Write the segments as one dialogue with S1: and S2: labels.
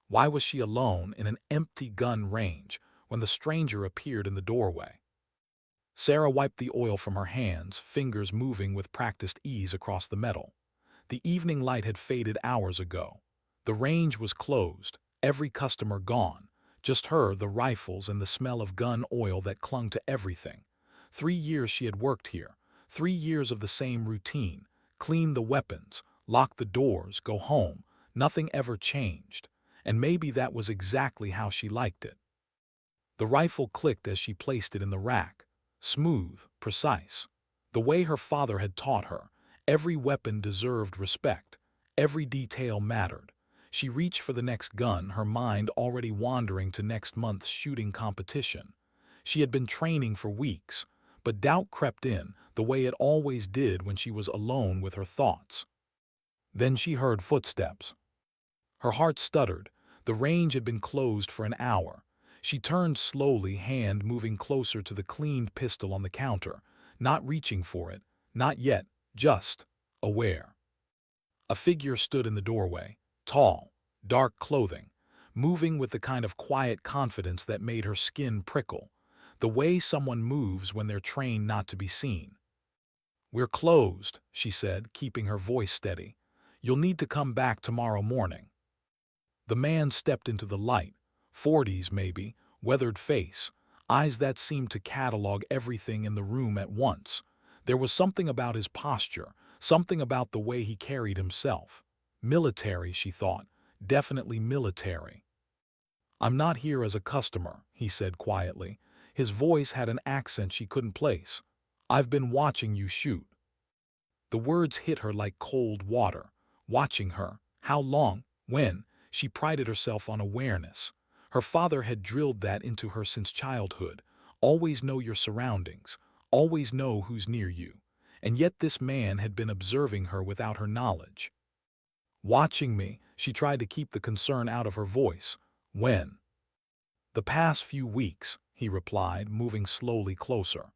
S1: Why was she alone in an empty gun range when the stranger appeared in the doorway? Sarah wiped the oil from her hands, fingers moving with practiced ease across the metal. The evening light had faded hours ago. The range was closed, every customer gone, just her, the rifles, and the smell of gun oil that clung to everything. 3 years she had worked here, 3 years of the same routine: clean the weapons, lock the doors, go home. Nothing ever changed, and maybe that was exactly how she liked it. The rifle clicked as she placed it in the rack. Smooth, precise. The way her father had taught her. Every weapon deserved respect. Every detail mattered. She reached for the next gun, her mind already wandering to next month's shooting competition. She had been training for weeks, but doubt crept in, the way it always did when she was alone with her thoughts. Then she heard footsteps. Her heart stuttered. The range had been closed for an hour. She turned slowly, hand moving closer to the cleaned pistol on the counter, not reaching for it, not yet, just aware. A figure stood in the doorway, tall, dark clothing, moving with the kind of quiet confidence that made her skin prickle, the way someone moves when they're trained not to be seen. "We're closed," she said, keeping her voice steady. "You'll need to come back tomorrow morning." The man stepped into the light, 40s maybe, weathered face, eyes that seemed to catalog everything in the room at once. There was something about his posture, something about the way he carried himself. Military, she thought, definitely military. "I'm not here as a customer," he said quietly. His voice had an accent she couldn't place. "I've been watching you shoot." The words hit her like cold water. Watching her. How long? When? She prided herself on awareness. Her father had drilled that into her since childhood. Always know your surroundings. Always know who's near you. And yet this man had been observing her without her knowledge. "Watching me," she tried to keep the concern out of her voice. "When?" "The past few weeks," he replied, moving slowly closer.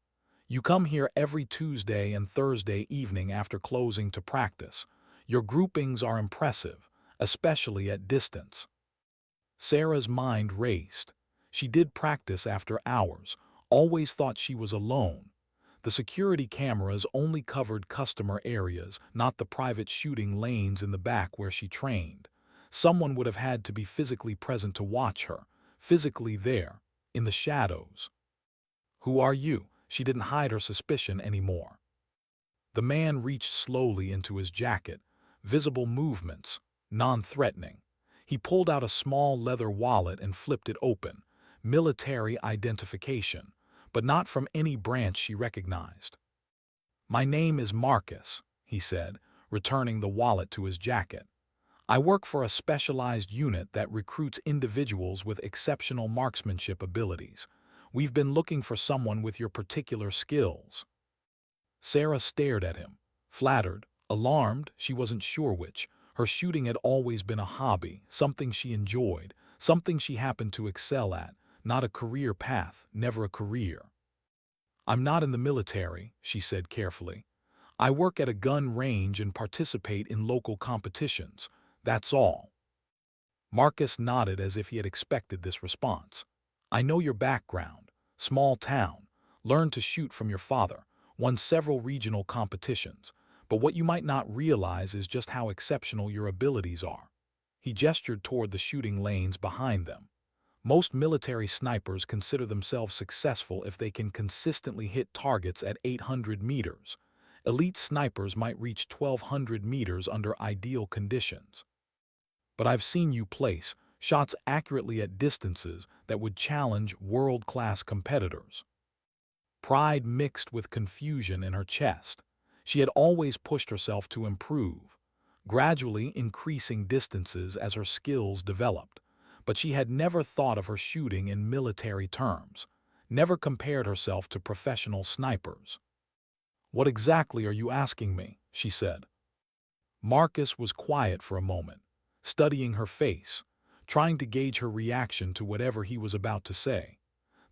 S1: "You come here every Tuesday and Thursday evening after closing to practice. Your groupings are impressive, especially at distance." Sarah's mind raced. She did practice after hours, always thought she was alone. The security cameras only covered customer areas, not the private shooting lanes in the back where she trained. Someone would have had to be physically present to watch her, physically there, in the shadows. "Who are you?" She didn't hide her suspicion anymore. The man reached slowly into his jacket, visible movements, non-threatening. He pulled out a small leather wallet and flipped it open. Military identification, but not from any branch she recognized. "My name is Marcus," he said, returning the wallet to his jacket. "I work for a specialized unit that recruits individuals with exceptional marksmanship abilities. We've been looking for someone with your particular skills." Sarah stared at him, flattered, alarmed, she wasn't sure which. Her shooting had always been a hobby, something she enjoyed, something she happened to excel at, not a career path, never a career. "I'm not in the military," she said carefully. "I work at a gun range and participate in local competitions. That's all." Marcus nodded as if he had expected this response. "I know your background. Small town. Learned to shoot from your father. Won several regional competitions. But what you might not realize is just how exceptional your abilities are." He gestured toward the shooting lanes behind them. "Most military snipers consider themselves successful if they can consistently hit targets at 800 meters. Elite snipers might reach 1,200 meters under ideal conditions. But I've seen you place shots accurately at distances that would challenge world-class competitors." Pride mixed with confusion in her chest. She had always pushed herself to improve, gradually increasing distances as her skills developed. But she had never thought of her shooting in military terms, never compared herself to professional snipers. "What exactly are you asking me?" she said. Marcus was quiet for a moment, studying her face, trying to gauge her reaction to whatever he was about to say.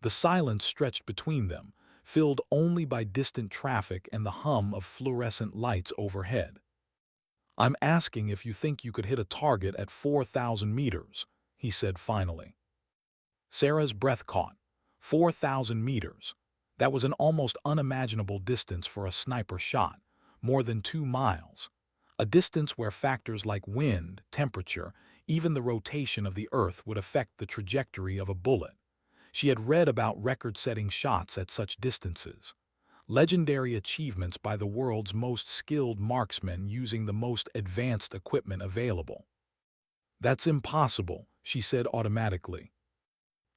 S1: The silence stretched between them, filled only by distant traffic and the hum of fluorescent lights overhead. "I'm asking if you think you could hit a target at 4,000 meters," he said finally. Sarah's breath caught. 4,000 meters. That was an almost unimaginable distance for a sniper shot, more than 2 miles. A distance where factors like wind, temperature, even the rotation of the Earth would affect the trajectory of a bullet. She had read about record-setting shots at such distances. Legendary achievements by the world's most skilled marksmen using the most advanced equipment available. "That's impossible," she said automatically.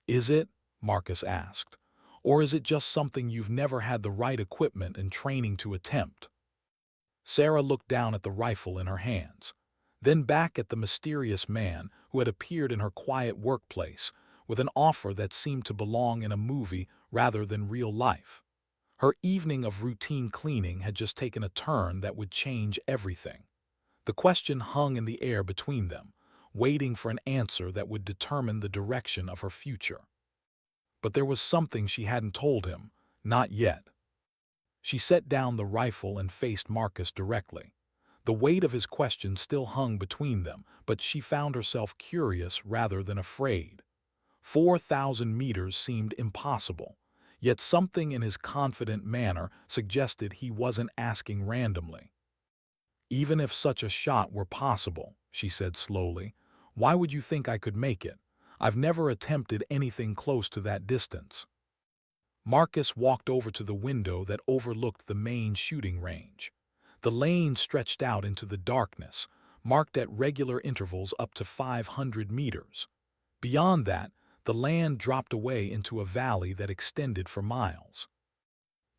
S1: "Is it?" Marcus asked. "Or is it just something you've never had the right equipment and training to attempt?" Sarah looked down at the rifle in her hands, then back at the mysterious man who had appeared in her quiet workplace with an offer that seemed to belong in a movie rather than real life. Her evening of routine cleaning had just taken a turn that would change everything. The question hung in the air between them, waiting for an answer that would determine the direction of her future. But there was something she hadn't told him, not yet. She set down the rifle and faced Marcus directly. The weight of his question still hung between them, but she found herself curious rather than afraid. 4,000 meters seemed impossible, yet something in his confident manner suggested he wasn't asking randomly. "Even if such a shot were possible," she said slowly, "why would you think I could make it? I've never attempted anything close to that distance." Marcus walked over to the window that overlooked the main shooting range. The lane stretched out into the darkness, marked at regular intervals up to 500 meters. Beyond that, the land dropped away into a valley that extended for miles.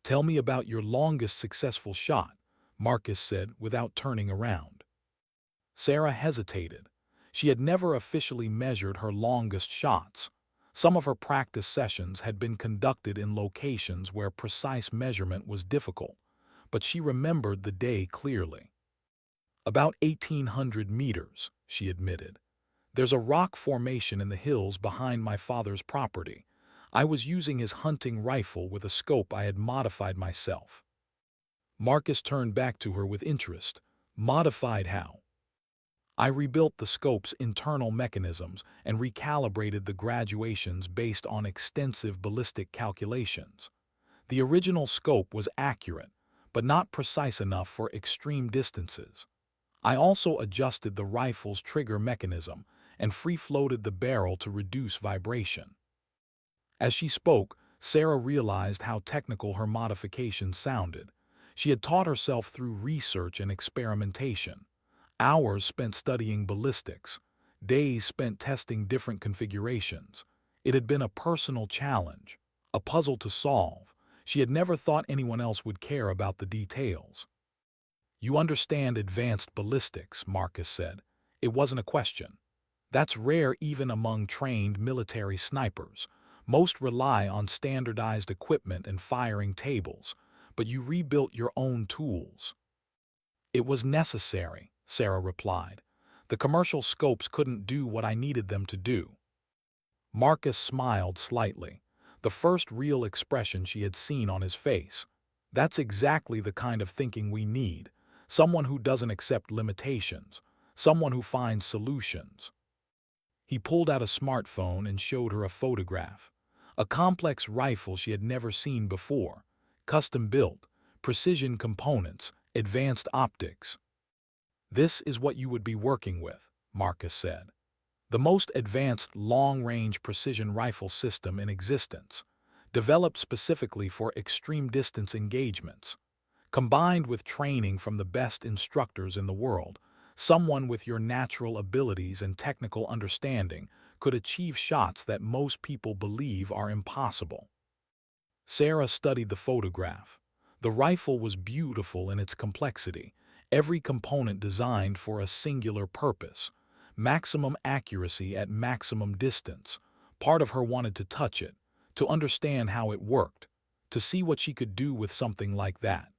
S1: "Tell me about your longest successful shot," Marcus said without turning around. Sarah hesitated. She had never officially measured her longest shots. Some of her practice sessions had been conducted in locations where precise measurement was difficult, but she remembered the day clearly. "About 1,800 meters," she admitted. "There's a rock formation in the hills behind my father's property. I was using his hunting rifle with a scope I had modified myself." Marcus turned back to her with interest. "Modified how?" "I rebuilt the scope's internal mechanisms and recalibrated the graduations based on extensive ballistic calculations. The original scope was accurate, but not precise enough for extreme distances. I also adjusted the rifle's trigger mechanism and free-floated the barrel to reduce vibration." As she spoke, Sarah realized how technical her modifications sounded. She had taught herself through research and experimentation. Hours spent studying ballistics, days spent testing different configurations. It had been a personal challenge, a puzzle to solve. She had never thought anyone else would care about the details. "You understand advanced ballistics," Marcus said. It wasn't a question. "That's rare even among trained military snipers. Most rely on standardized equipment and firing tables, but you rebuilt your own tools." "It was necessary," Sarah replied. "The commercial scopes couldn't do what I needed them to do." Marcus smiled slightly, the first real expression she had seen on his face. "That's exactly the kind of thinking we need. Someone who doesn't accept limitations. Someone who finds solutions." He pulled out a smartphone and showed her a photograph. A complex rifle she had never seen before. Custom-built, precision components, advanced optics. "This is what you would be working with," Marcus said. "The most advanced long-range precision rifle system in existence, developed specifically for extreme-distance engagements. Combined with training from the best instructors in the world, someone with your natural abilities and technical understanding could achieve shots that most people believe are impossible." Sarah studied the photograph. The rifle was beautiful in its complexity, every component designed for a singular purpose. Maximum accuracy at maximum distance. Part of her wanted to touch it, to understand how it worked, to see what she could do with something like that.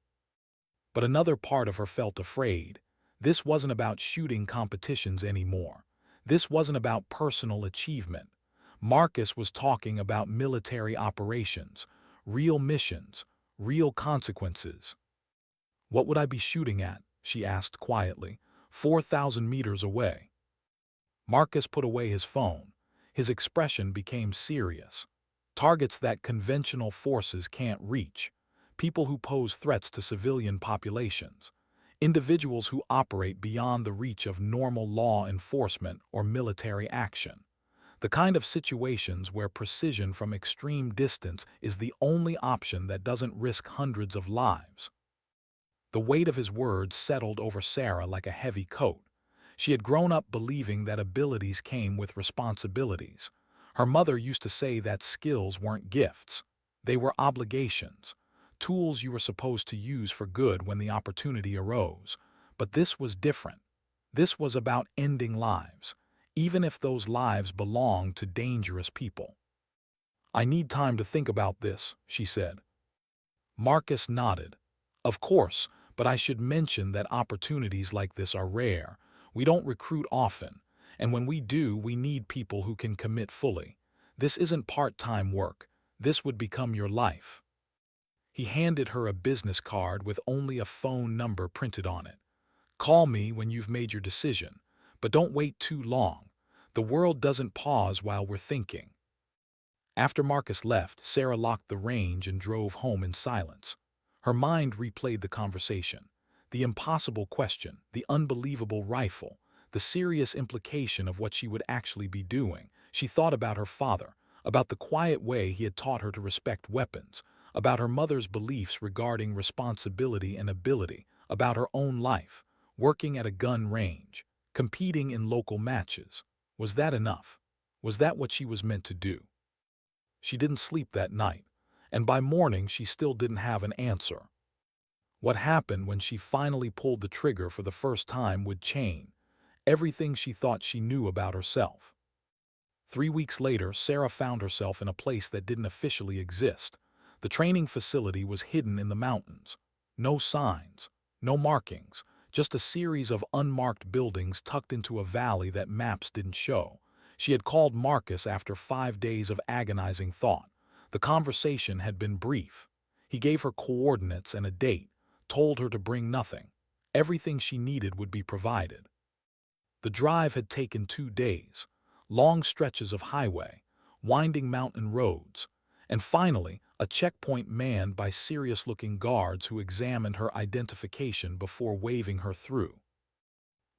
S1: But another part of her felt afraid. This wasn't about shooting competitions anymore. This wasn't about personal achievement. Marcus was talking about military operations, real missions, real consequences. "What would I be shooting at?" she asked quietly. 4,000 meters away." Marcus put away his phone. His expression became serious. Targets that conventional forces can't reach. People who pose threats to civilian populations. Individuals who operate beyond the reach of normal law enforcement or military action. The kind of situations where precision from extreme distance is the only option that doesn't risk hundreds of lives. The weight of his words settled over Sarah like a heavy coat. She had grown up believing that abilities came with responsibilities. Her mother used to say that skills weren't gifts. They were obligations, tools you were supposed to use for good when the opportunity arose. But this was different. This was about ending lives, even if those lives belonged to dangerous people. "I need time to think about this," she said. Marcus nodded. "Of course, but I should mention that opportunities like this are rare. We don't recruit often, and when we do, we need people who can commit fully. This isn't part-time work. This would become your life." He handed her a business card with only a phone number printed on it. "Call me when you've made your decision, but don't wait too long. The world doesn't pause while we're thinking." After Marcus left, Sarah locked the range and drove home in silence. Her mind replayed the conversation. The impossible question, the unbelievable rifle, the serious implication of what she would actually be doing. She thought about her father, about the quiet way he had taught her to respect weapons, about her mother's beliefs regarding responsibility and ability, about her own life, working at a gun range, competing in local matches. Was that enough? Was that what she was meant to do? She didn't sleep that night, and by morning she still didn't have an answer. What happened when she finally pulled the trigger for the first time would change everything she thought she knew about herself. 3 weeks later, Sarah found herself in a place that didn't officially exist. The training facility was hidden in the mountains. No signs, no markings, just a series of unmarked buildings tucked into a valley that maps didn't show. She had called Marcus after 5 days of agonizing thought. The conversation had been brief. He gave her coordinates and a date, told her to bring nothing. Everything she needed would be provided. The drive had taken 2 days, long stretches of highway, winding mountain roads, and finally a checkpoint manned by serious-looking guards who examined her identification before waving her through.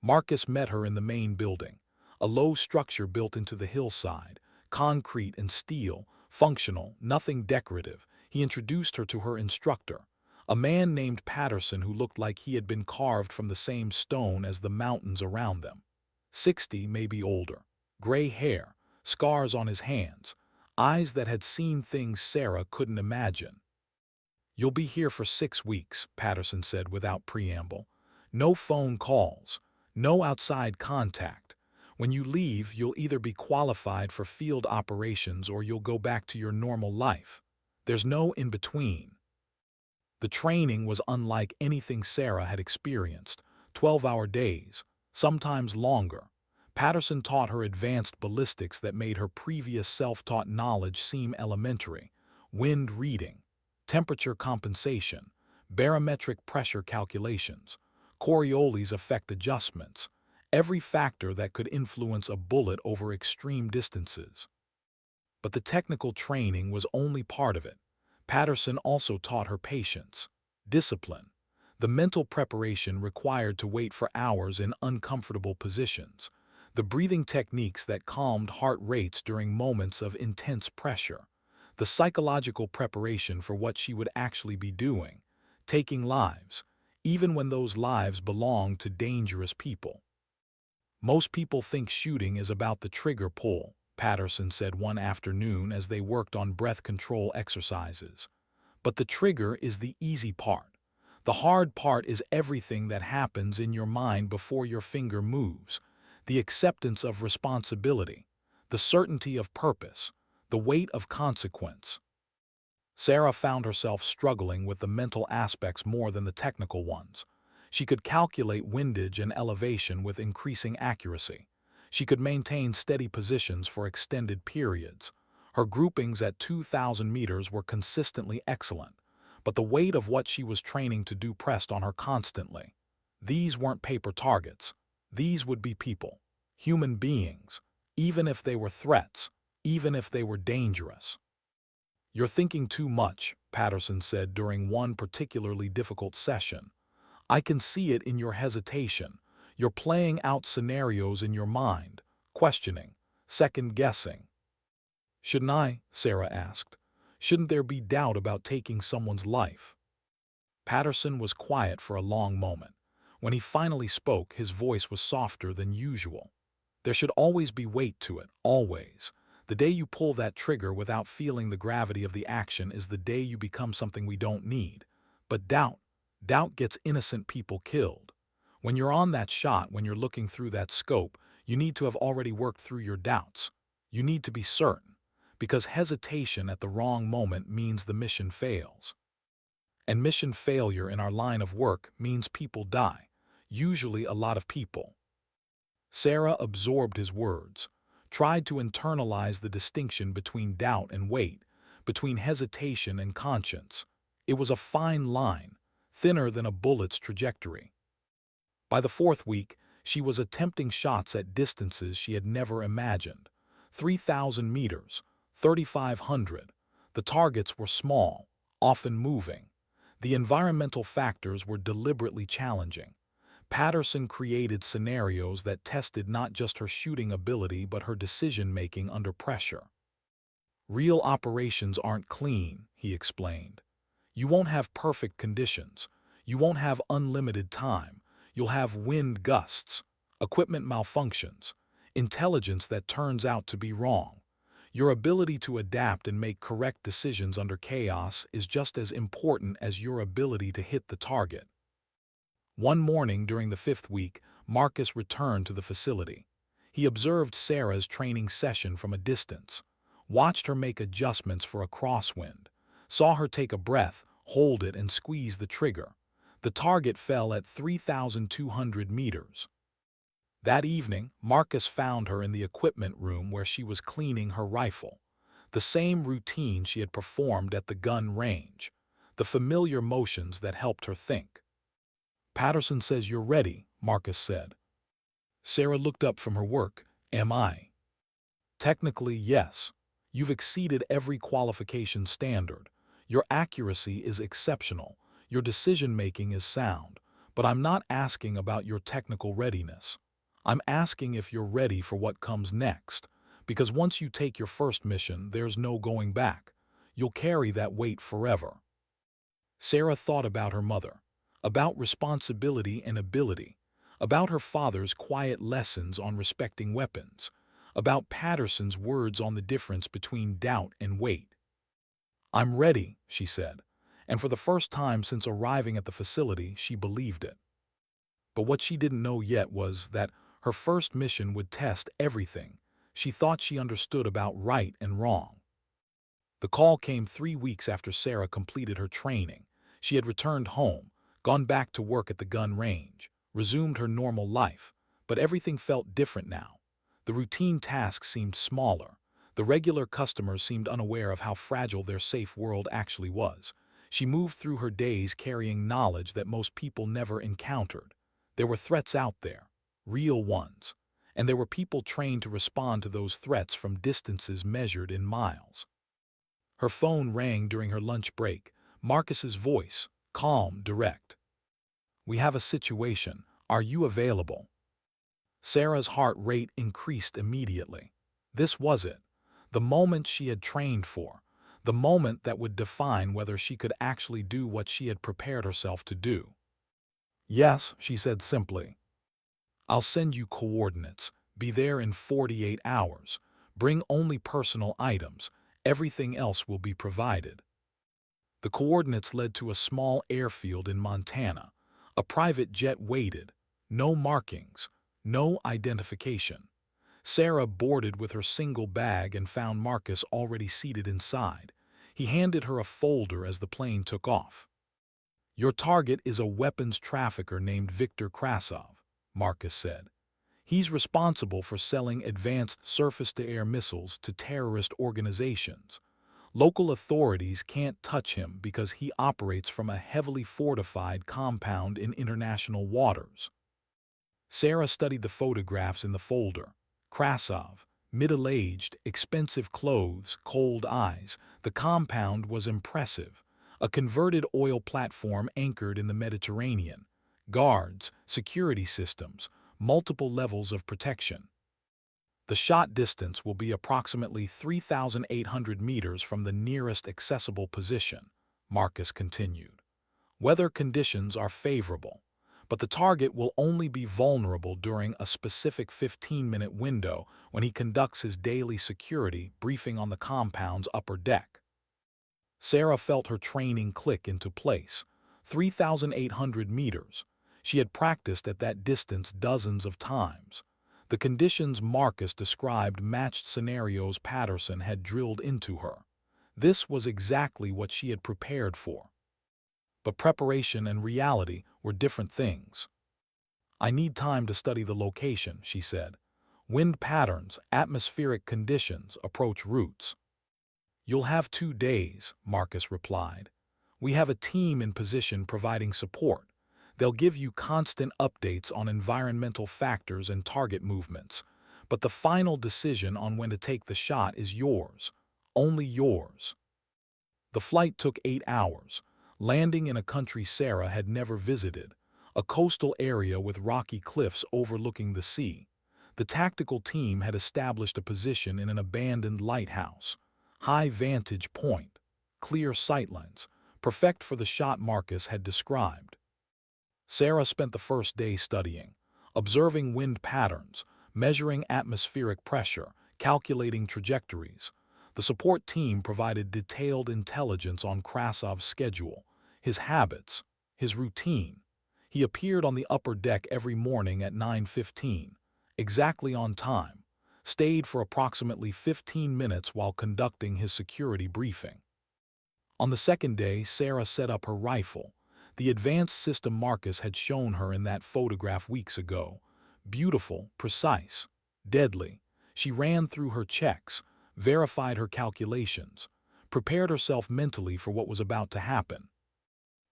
S1: Marcus met her in the main building, a low structure built into the hillside, concrete and steel, functional, nothing decorative. He introduced her to her instructor, a man named Patterson who looked like he had been carved from the same stone as the mountains around them. 60, maybe older, gray hair, scars on his hands, eyes that had seen things Sarah couldn't imagine. "You'll be here for 6 weeks," Patterson said without preamble. "No phone calls, no outside contact. When you leave, you'll either be qualified for field operations or you'll go back to your normal life. There's no in-between." The training was unlike anything Sarah had experienced. 12-hour days, sometimes longer. Patterson taught her advanced ballistics that made her previous self-taught knowledge seem elementary. Wind reading, temperature compensation, barometric pressure calculations, Coriolis effect adjustments, every factor that could influence a bullet over extreme distances. But the technical training was only part of it. Patterson also taught her patience, discipline, the mental preparation required to wait for hours in uncomfortable positions, the breathing techniques that calmed heart rates during moments of intense pressure, the psychological preparation for what she would actually be doing, taking lives, even when those lives belonged to dangerous people. "Most people think shooting is about the trigger pull," Patterson said one afternoon as they worked on breath control exercises. "But the trigger is the easy part. The hard part is everything that happens in your mind before your finger moves, the acceptance of responsibility, the certainty of purpose, the weight of consequence." Sarah found herself struggling with the mental aspects more than the technical ones. She could calculate windage and elevation with increasing accuracy. She could maintain steady positions for extended periods. Her groupings at 2,000 meters were consistently excellent, but the weight of what she was training to do pressed on her constantly. These weren't paper targets. These would be people, human beings, even if they were threats, even if they were dangerous. "You're thinking too much," Patterson said during one particularly difficult session. "I can see it in your hesitation. You're playing out scenarios in your mind, questioning, second-guessing." "Shouldn't I?" Sarah asked. "Shouldn't there be doubt about taking someone's life?" Patterson was quiet for a long moment. When he finally spoke, his voice was softer than usual. "There should always be weight to it, always. The day you pull that trigger without feeling the gravity of the action is the day you become something we don't need. But doubt gets innocent people killed. When you're on that shot, when you're looking through that scope, you need to have already worked through your doubts. You need to be certain, because hesitation at the wrong moment means the mission fails. And mission failure in our line of work means people die, usually a lot of people." Sarah absorbed his words, tried to internalize the distinction between doubt and weight, between hesitation and conscience. It was a fine line, thinner than a bullet's trajectory. By the fourth week, she was attempting shots at distances she had never imagined. 3,000 meters, 3,500. The targets were small, often moving. The environmental factors were deliberately challenging. Patterson created scenarios that tested not just her shooting ability but her decision-making under pressure. "Real operations aren't clean," he explained. "You won't have perfect conditions. You won't have unlimited time. You'll have wind gusts, equipment malfunctions, intelligence that turns out to be wrong. Your ability to adapt and make correct decisions under chaos is just as important as your ability to hit the target." One morning during the fifth week, Marcus returned to the facility. He observed Sarah's training session from a distance, watched her make adjustments for a crosswind, saw her take a breath, hold it, and squeeze the trigger. The target fell at 3,200 meters. That evening, Marcus found her in the equipment room where she was cleaning her rifle. The same routine she had performed at the gun range. The familiar motions that helped her think. "Patterson says you're ready," Marcus said. Sarah looked up from her work. "Am I?" "Technically, yes. You've exceeded every qualification standard. Your accuracy is exceptional. Your decision-making is sound. But I'm not asking about your technical readiness. I'm asking if you're ready for what comes next. Because once you take your first mission, there's no going back. You'll carry that weight forever." Sarah thought about her mother, about responsibility and ability, about her father's quiet lessons on respecting weapons, about Patterson's words on the difference between doubt and weight. "I'm ready," she said, and for the first time since arriving at the facility, she believed it. But what she didn't know yet was that her first mission would test everything she thought she understood about right and wrong. The call came 3 weeks after Sarah completed her training. She had returned home, gone back to work at the gun range, resumed her normal life, but everything felt different now. The routine tasks seemed smaller. The regular customers seemed unaware of how fragile their safe world actually was. She moved through her days carrying knowledge that most people never encountered. There were threats out there, real ones, and there were people trained to respond to those threats from distances measured in miles. Her phone rang during her lunch break. Marcus's voice, calm, direct. "We have a situation. Are you available?" Sarah's heart rate increased immediately. This was it. The moment she had trained for. The moment that would define whether she could actually do what she had prepared herself to do. "Yes," she said simply. "I'll send you coordinates. Be there in 48 hours. Bring only personal items. Everything else will be provided." The coordinates led to a small airfield in Montana. A private jet waited. No markings. No identification. Sarah boarded with her single bag and found Marcus already seated inside. He handed her a folder as the plane took off. "Your target is a weapons trafficker named Viktor Krasov," Marcus said. "He's responsible for selling advanced surface-to-air missiles to terrorist organizations. Local authorities can't touch him because he operates from a heavily fortified compound in international waters." Sarah studied the photographs in the folder. Krasov, Middle-aged, expensive clothes, cold eyes, the compound was impressive. A converted oil platform anchored in the Mediterranean. Guards, security systems, multiple levels of protection. The shot distance will be approximately 3,800 meters from the nearest accessible position, Marcus continued. Weather conditions are favorable, but the target will only be vulnerable during a specific 15-minute window when he conducts his daily security briefing on the compound's upper deck. Sarah felt her training click into place. 3,800 meters. She had practiced at that distance dozens of times. The conditions Marcus described matched scenarios Patterson had drilled into her. This was exactly what she had prepared for. But preparation and reality were different things. "I need time to study the location," she said. "Wind patterns, atmospheric conditions, approach routes." "You'll have 2 days," Marcus replied. "We have a team in position providing support. They'll give you constant updates on environmental factors and target movements. But the final decision on when to take the shot is yours. Only yours." The flight took 8 hours, landing in a country Sarah had never visited, a coastal area with rocky cliffs overlooking the sea. The tactical team had established a position in an abandoned lighthouse. High vantage point, clear sightlines, perfect for the shot Marcus had described. Sarah spent the first day studying, observing wind patterns, measuring atmospheric pressure, calculating trajectories. The support team provided detailed intelligence on Krasov's schedule, his habits, his routine. He appeared on the upper deck every morning at 9:15, exactly on time, stayed for approximately 15 minutes while conducting his security briefing. On the second day, Sarah set up her rifle, the advanced system Marcus had shown her in that photograph weeks ago. Beautiful, precise, deadly. She ran through her checks, verified her calculations, prepared herself mentally for what was about to happen.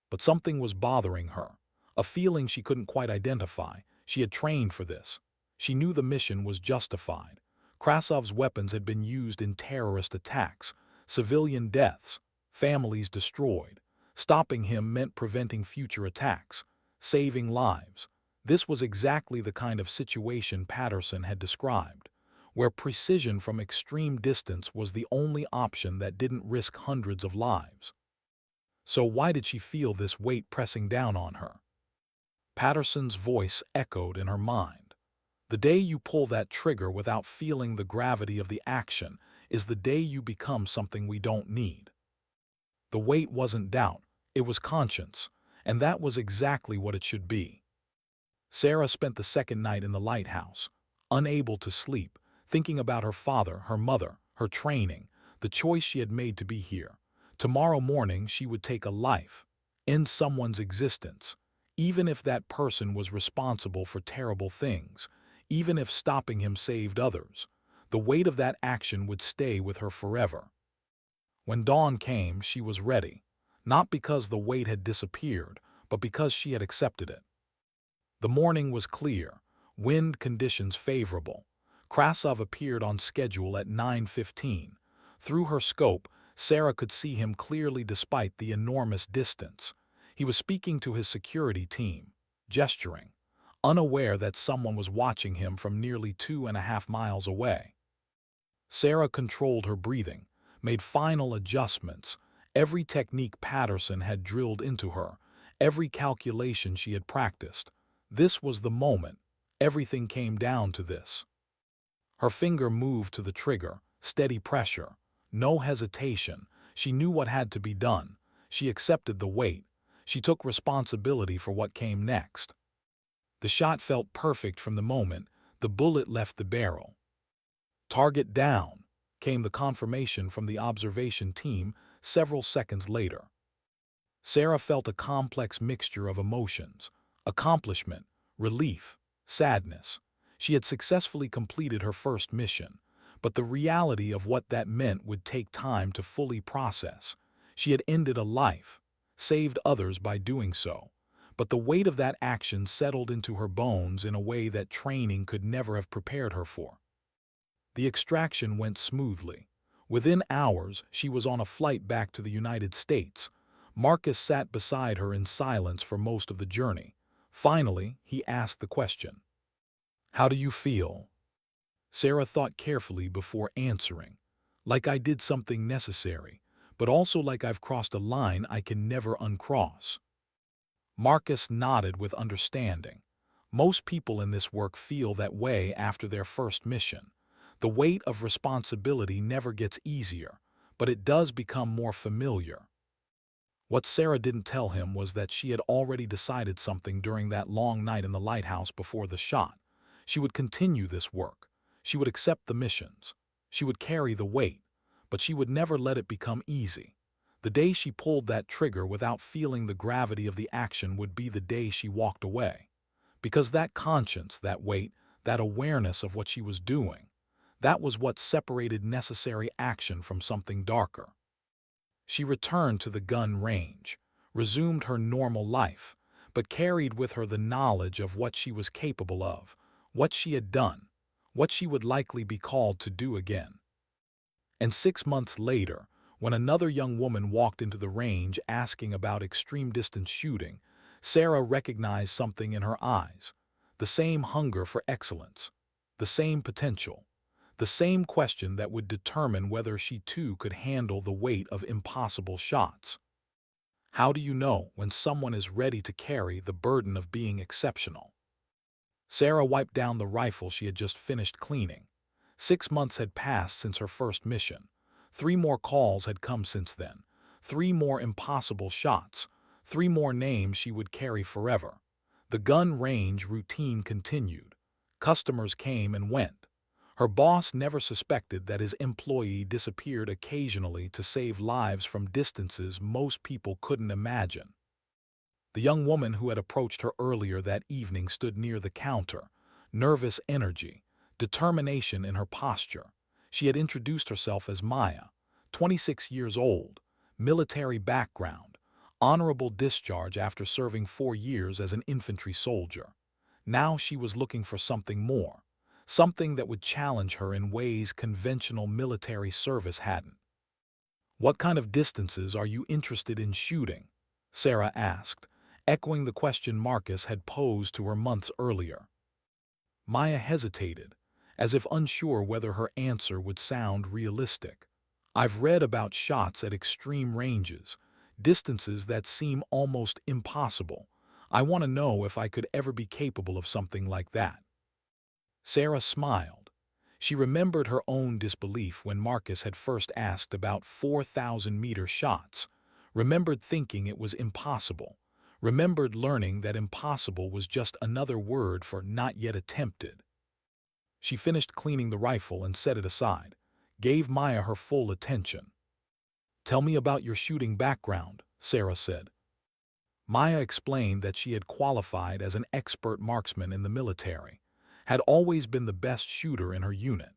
S1: But something was bothering her, a feeling she couldn't quite identify. She had trained for this. She knew the mission was justified. Krasov's weapons had been used in terrorist attacks, civilian deaths, families destroyed. Stopping him meant preventing future attacks, saving lives. This was exactly the kind of situation Patterson had described, where precision from extreme distance was the only option that didn't risk hundreds of lives. So why did she feel this weight pressing down on her? Patterson's voice echoed in her mind. The day you pull that trigger without feeling the gravity of the action is the day you become something we don't need. The weight wasn't doubt, it was conscience, and that was exactly what it should be. Sarah spent the second night in the lighthouse, unable to sleep, thinking about her father, her mother, her training, the choice she had made to be here. Tomorrow morning she would take a life, end someone's existence, even if that person was responsible for terrible things, even if stopping him saved others. The weight of that action would stay with her forever. When dawn came, she was ready, not because the weight had disappeared, but because she had accepted it. The morning was clear, wind conditions favorable. Krasov appeared on schedule at 9:15. Through her scope, Sarah could see him clearly despite the enormous distance. He was speaking to his security team, gesturing, unaware that someone was watching him from nearly 2.5 miles away. Sarah controlled her breathing, made final adjustments, every technique Patterson had drilled into her, every calculation she had practiced. This was the moment. Everything came down to this. Her finger moved to the trigger, steady pressure, no hesitation. She knew what had to be done. She accepted the weight. She took responsibility for what came next. The shot felt perfect from the moment the bullet left the barrel. "Target down," came the confirmation from the observation team several seconds later. Sarah felt a complex mixture of emotions, accomplishment, relief, sadness. She had successfully completed her first mission, but the reality of what that meant would take time to fully process. She had ended a life, saved others by doing so, but the weight of that action settled into her bones in a way that training could never have prepared her for. The extraction went smoothly. Within hours, she was on a flight back to the United States. Marcus sat beside her in silence for most of the journey. Finally, he asked the question. "How do you feel?" Sarah thought carefully before answering. "Like I did something necessary, but also like I've crossed a line I can never uncross." Marcus nodded with understanding. Most people in this work feel that way after their first mission. The weight of responsibility never gets easier, but it does become more familiar. What Sarah didn't tell him was that she had already decided something during that long night in the lighthouse before the shot. She would continue this work. She would accept the missions. She would carry the weight, but she would never let it become easy. The day she pulled that trigger without feeling the gravity of the action would be the day she walked away. Because that conscience, that weight, that awareness of what she was doing, that was what separated necessary action from something darker. She returned to the gun range, resumed her normal life, but carried with her the knowledge of what she was capable of, what she had done, what she would likely be called to do again. And 6 months later, when another young woman walked into the range asking about extreme distance shooting, Sarah recognized something in her eyes, the same hunger for excellence, the same potential, the same question that would determine whether she too could handle the weight of impossible shots. How do you know when someone is ready to carry the burden of being exceptional? Sarah wiped down the rifle she had just finished cleaning. 6 months had passed since her first mission. 3 more calls had come since then. 3 more impossible shots. 3 more names she would carry forever. The gun range routine continued. Customers came and went. Her boss never suspected that his employee disappeared occasionally to save lives from distances most people couldn't imagine. The young woman who had approached her earlier that evening stood near the counter, nervous energy, determination in her posture. She had introduced herself as Maya, 26 years old, military background, honorable discharge after serving 4 years as an infantry soldier. Now she was looking for something more, something that would challenge her in ways conventional military service hadn't. "What kind of distances are you interested in shooting?" Sarah asked, echoing the question Marcus had posed to her months earlier. Maya hesitated, as if unsure whether her answer would sound realistic. "I've read about shots at extreme ranges, distances that seem almost impossible. I want to know if I could ever be capable of something like that." Sarah smiled. She remembered her own disbelief when Marcus had first asked about 4,000-meter shots, remembered thinking it was impossible, remembered learning that impossible was just another word for not yet attempted. She finished cleaning the rifle and set it aside, gave Maya her full attention. "Tell me about your shooting background," Sarah said. Maya explained that she had qualified as an expert marksman in the military, had always been the best shooter in her unit.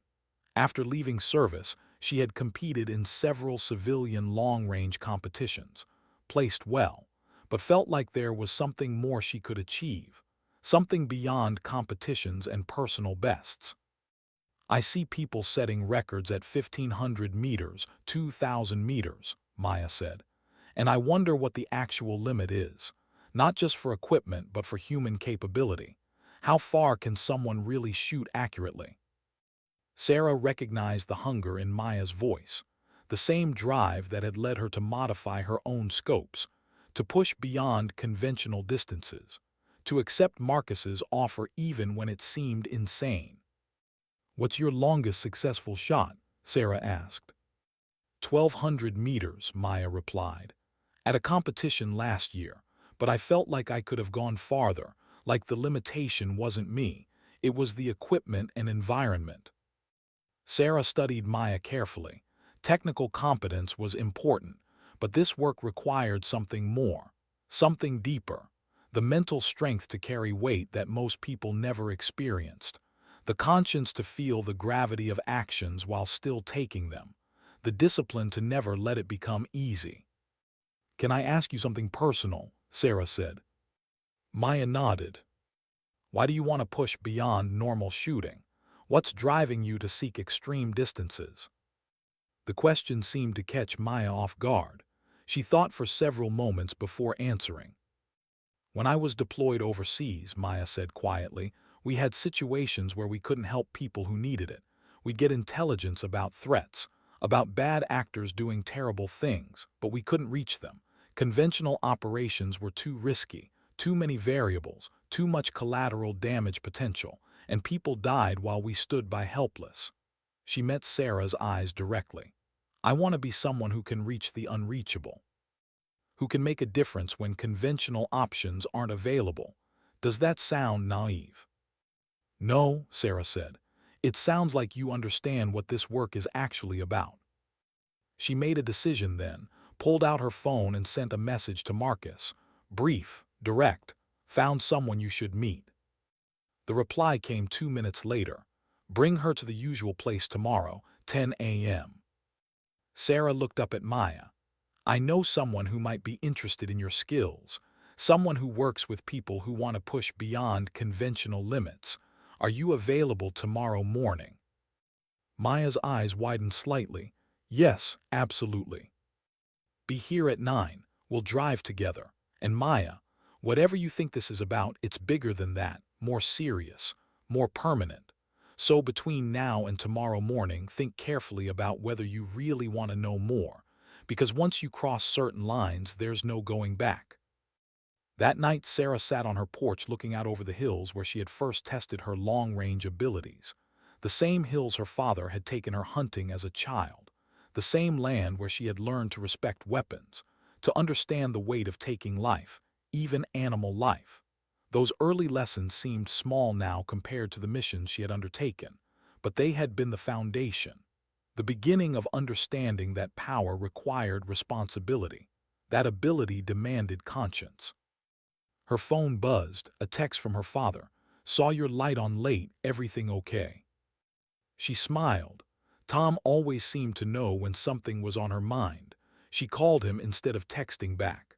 S1: After leaving service, she had competed in several civilian long-range competitions, placed well, but felt like there was something more she could achieve, something beyond competitions and personal bests. "I see people setting records at 1,500 meters, 2,000 meters, Maya said, and I wonder what the actual limit is, not just for equipment but for human capability. How far can someone really shoot accurately?" Sarah recognized the hunger in Maya's voice, the same drive that had led her to modify her own scopes, to push beyond conventional distances, to accept Marcus's offer even when it seemed insane. "What's your longest successful shot?" Sarah asked. 1,200 meters, Maya replied. "At a competition last year, but I felt like I could have gone farther, like the limitation wasn't me, it was the equipment and environment." Sarah studied Maya carefully. Technical competence was important, but this work required something more, something deeper, the mental strength to carry weight that most people never experienced, the conscience to feel the gravity of actions while still taking them, the discipline to never let it become easy. "Can I ask you something personal?" Sarah said. Maya nodded. "Why do you want to push beyond normal shooting? What's driving you to seek extreme distances? The question seemed to catch Maya off guard. She thought for several moments before answering. When I was deployed overseas, Maya said quietly, we had situations where we couldn't help people who needed it. We'd get intelligence about threats, about bad actors doing terrible things, but we couldn't reach them. Conventional operations were too risky, too many variables, too much collateral damage potential, and people died while we stood by helpless. She met Sarah's eyes directly. I want to be someone who can reach the unreachable, who can make a difference when conventional options aren't available. Does that sound naive? No, Sarah said. It sounds like you understand what this work is actually about. She made a decision then, pulled out her phone and sent a message to Marcus. Brief, direct, found someone you should meet. The reply came 2 minutes later. Bring her to the usual place tomorrow, 10 a.m. Sarah looked up at Maya. I know someone who might be interested in your skills, someone who works with people who want to push beyond conventional limits. Are you available tomorrow morning? Maya's eyes widened slightly. Yes, absolutely. Be here at 9. We'll drive together. And Maya, whatever you think this is about, it's bigger than that, more serious, more permanent. So between now and tomorrow morning, think carefully about whether you really want to know more, because once you cross certain lines, there's no going back. That night, Sarah sat on her porch looking out over the hills where she had first tested her long-range abilities. The same hills her father had taken her hunting as a child. The same land where she had learned to respect weapons, to understand the weight of taking life, even animal life. Those early lessons seemed small now compared to the missions she had undertaken, but they had been the foundation, the beginning of understanding that power required responsibility, that ability demanded conscience. Her phone buzzed, a text from her father. Saw your light on late, everything okay? She smiled. Tom always seemed to know when something was on her mind. She called him instead of texting back.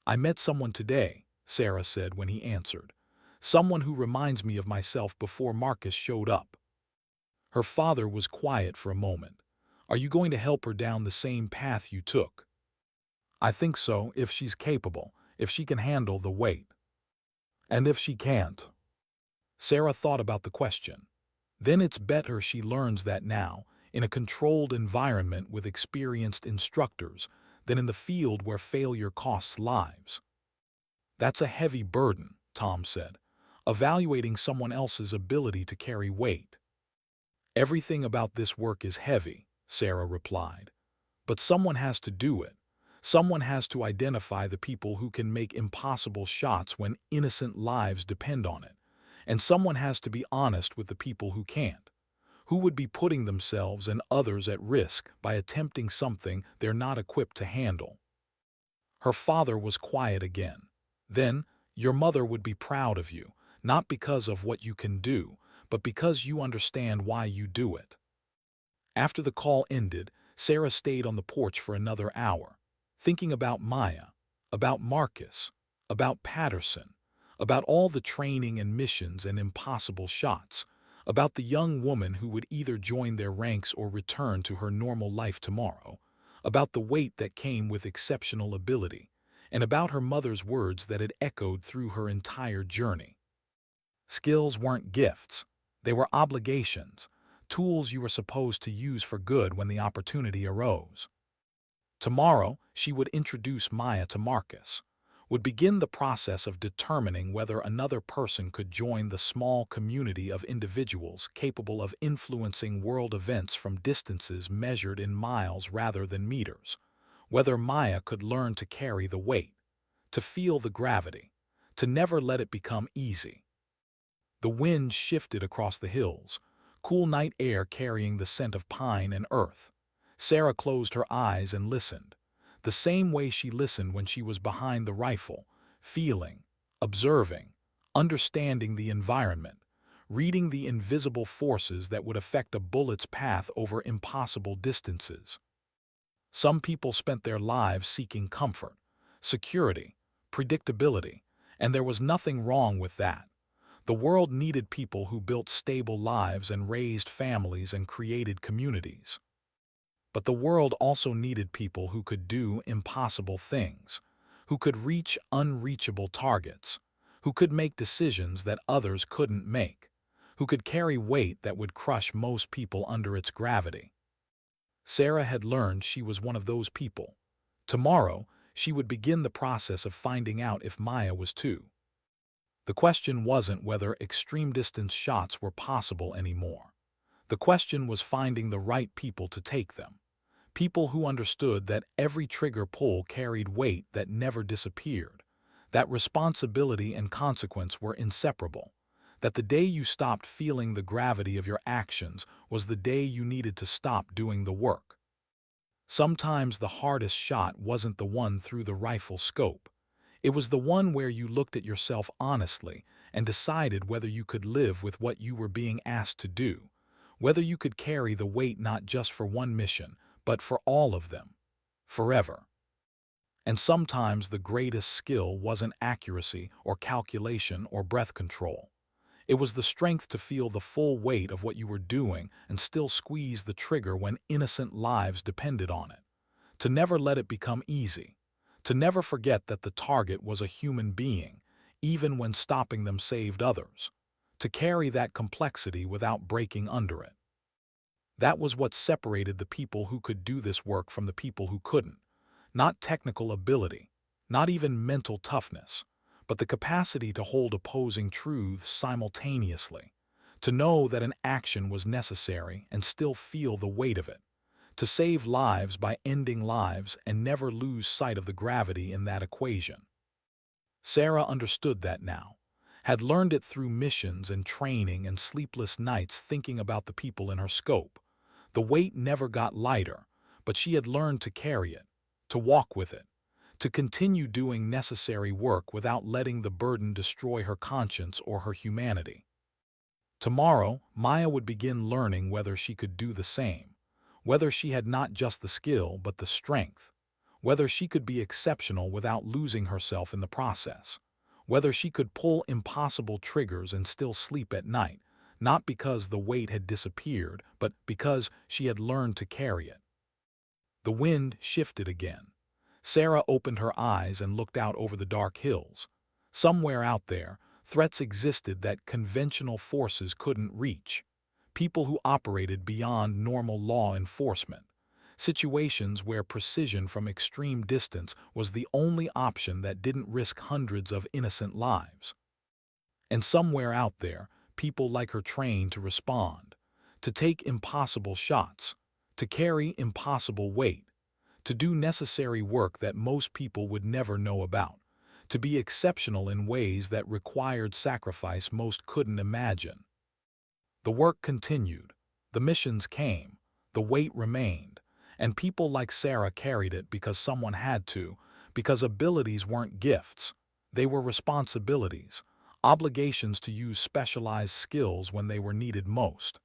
S1: I met someone today, Sarah said when he answered. Someone who reminds me of myself before Marcus showed up. Her father was quiet for a moment. Are you going to help her down the same path you took? I think so, if she's capable, if she can handle the weight. And if she can't? Sarah thought about the question. Then it's better she learns that now, in a controlled environment with experienced instructors, than in the field where failure costs lives. That's a heavy burden, Tom said, evaluating someone else's ability to carry weight. Everything about this work is heavy, Sarah replied. But someone has to do it. Someone has to identify the people who can make impossible shots when innocent lives depend on it. And someone has to be honest with the people who can't, who would be putting themselves and others at risk by attempting something they're not equipped to handle. Her father was quiet again. Then, your mother would be proud of you, not because of what you can do, but because you understand why you do it. After the call ended, Sarah stayed on the porch for another hour, thinking about Maya, about Marcus, about Patterson, about all the training and missions and impossible shots, about the young woman who would either join their ranks or return to her normal life tomorrow, about the weight that came with exceptional ability, and about her mother's words that had echoed through her entire journey. Skills weren't gifts. They were obligations, tools you were supposed to use for good when the opportunity arose. Tomorrow, she would introduce Maya to Marcus, would begin the process of determining whether another person could join the small community of individuals capable of influencing world events from distances measured in miles rather than meters, whether Maya could learn to carry the weight, to feel the gravity, to never let it become easy. The wind shifted across the hills, cool night air carrying the scent of pine and earth. Sarah closed her eyes and listened, the same way she listened when she was behind the rifle, feeling, observing, understanding the environment, reading the invisible forces that would affect a bullet's path over impossible distances. Some people spent their lives seeking comfort, security, predictability, and there was nothing wrong with that. The world needed people who built stable lives and raised families and created communities. But the world also needed people who could do impossible things, who could reach unreachable targets, who could make decisions that others couldn't make, who could carry weight that would crush most people under its gravity. Sarah had learned she was one of those people. Tomorrow, she would begin the process of finding out if Maya was too. The question wasn't whether extreme distance shots were possible anymore. The question was finding the right people to take them. People who understood that every trigger pull carried weight that never disappeared, that responsibility and consequence were inseparable, that the day you stopped feeling the gravity of your actions was the day you needed to stop doing the work. Sometimes the hardest shot wasn't the one through the rifle scope. It was the one where you looked at yourself honestly and decided whether you could live with what you were being asked to do, whether you could carry the weight not just for one mission, but for all of them, forever. And sometimes the greatest skill wasn't accuracy or calculation or breath control. It was the strength to feel the full weight of what you were doing and still squeeze the trigger when innocent lives depended on it. To never let it become easy. To never forget that the target was a human being, even when stopping them saved others. To carry that complexity without breaking under it. That was what separated the people who could do this work from the people who couldn't. Not technical ability, not even mental toughness, but the capacity to hold opposing truths simultaneously, to know that an action was necessary and still feel the weight of it, to save lives by ending lives and never lose sight of the gravity in that equation. Sarah understood that now, had learned it through missions and training and sleepless nights thinking about the people in her scope. The weight never got lighter, but she had learned to carry it, to walk with it, to continue doing necessary work without letting the burden destroy her conscience or her humanity. Tomorrow, Maya would begin learning whether she could do the same, whether she had not just the skill but the strength, whether she could be exceptional without losing herself in the process, whether she could pull impossible triggers and still sleep at night, not because the weight had disappeared, but because she had learned to carry it. The wind shifted again. Sarah opened her eyes and looked out over the dark hills. Somewhere out there, threats existed that conventional forces couldn't reach. People who operated beyond normal law enforcement. Situations where precision from extreme distance was the only option that didn't risk hundreds of innocent lives. And somewhere out there, people like her trained to respond, to take impossible shots, to carry impossible weight, to do necessary work that most people would never know about, to be exceptional in ways that required sacrifice most couldn't imagine. The work continued, the missions came, the weight remained, and people like Sarah carried it because someone had to, because abilities weren't gifts, they were responsibilities, obligations to use specialized skills when they were needed most.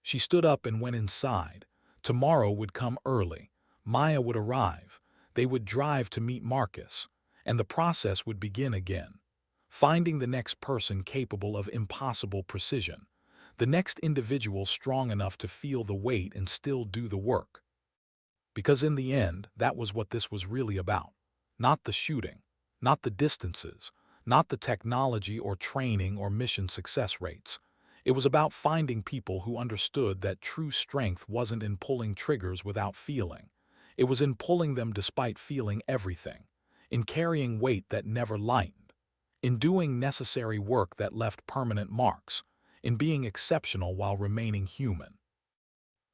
S1: She stood up and went inside. Tomorrow would come early. Maya would arrive. They would drive to meet Marcus, and the process would begin again. Finding the next person capable of impossible precision, the next individual strong enough to feel the weight and still do the work. Because in the end, that was what this was really about. Not the shooting, not the distances, not the technology or training or mission success rates. It was about finding people who understood that true strength wasn't in pulling triggers without feeling. It was in pulling them despite feeling everything, in carrying weight that never lightened, in doing necessary work that left permanent marks, in being exceptional while remaining human.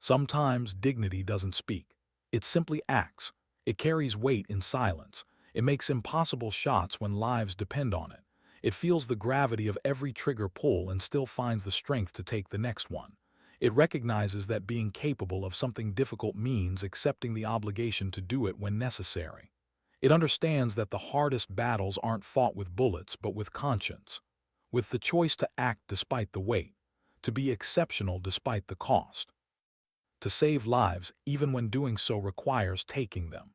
S1: Sometimes dignity doesn't speak. It simply acts. It carries weight in silence. It makes impossible shots when lives depend on it. It feels the gravity of every trigger pull and still finds the strength to take the next one. It recognizes that being capable of something difficult means accepting the obligation to do it when necessary. It understands that the hardest battles aren't fought with bullets but with conscience, with the choice to act despite the weight, to be exceptional despite the cost, to save lives even when doing so requires taking them.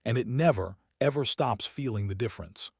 S1: And it never, ever stops feeling the difference.